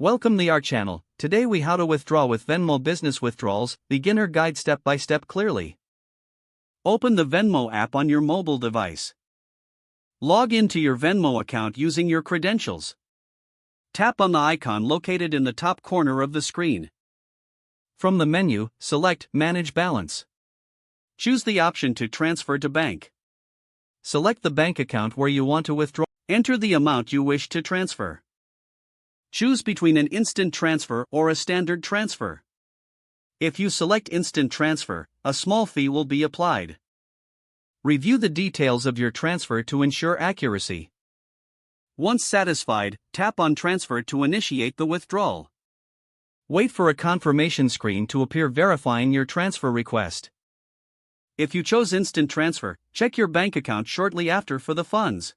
Welcome to our channel. Today we how to withdraw with Venmo Business Withdrawals, beginner guide step by step clearly. Open the Venmo app on your mobile device. Log into your Venmo account using your credentials. Tap on the icon located in the top corner of the screen. From the menu, select Manage Balance. Choose the option to transfer to bank. Select the bank account where you want to withdraw. Enter the amount you wish to transfer. Choose between an instant transfer or a standard transfer. If you select instant transfer, a small fee will be applied. Review the details of your transfer to ensure accuracy. Once satisfied, tap on Transfer to initiate the withdrawal. Wait for a confirmation screen to appear verifying your transfer request. If you chose instant transfer, check your bank account shortly after for the funds.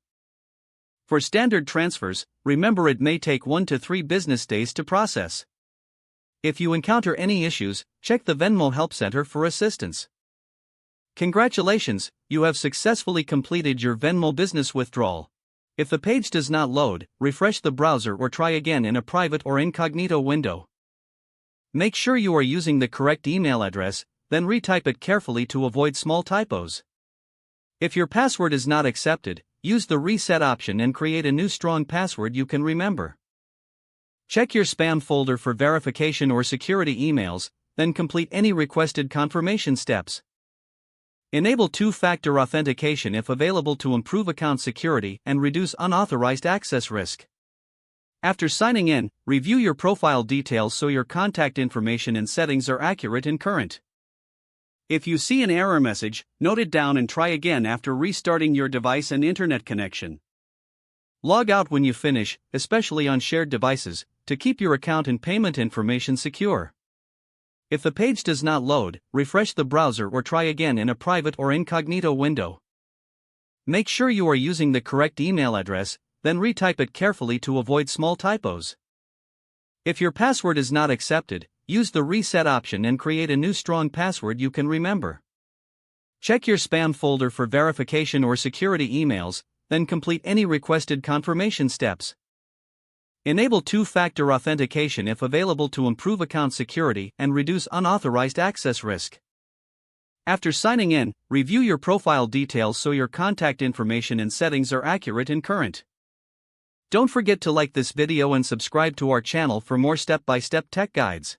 For standard transfers, remember it may take 1 to 3 business days to process. If you encounter any issues, check the Venmo Help Center for assistance. Congratulations, you have successfully completed your Venmo business withdrawal. If the page does not load, refresh the browser or try again in a private or incognito window. Make sure you are using the correct email address, then retype it carefully to avoid small typos. If your password is not accepted, use the reset option and create a new strong password you can remember. Check your spam folder for verification or security emails, then complete any requested confirmation steps. Enable two-factor authentication if available to improve account security and reduce unauthorized access risk. After signing in, review your profile details so your contact information and settings are accurate and current. If you see an error message, note it down and try again after restarting your device and internet connection. Log out when you finish, especially on shared devices, to keep your account and payment information secure. If the page does not load, refresh the browser or try again in a private or incognito window. Make sure you are using the correct email address, then retype it carefully to avoid small typos. If your password is not accepted, use the reset option and create a new strong password you can remember. Check your spam folder for verification or security emails, then complete any requested confirmation steps. Enable two-factor authentication if available to improve account security and reduce unauthorized access risk. After signing in, review your profile details so your contact information and settings are accurate and current. Don't forget to like this video and subscribe to our channel for more step-by-step tech guides.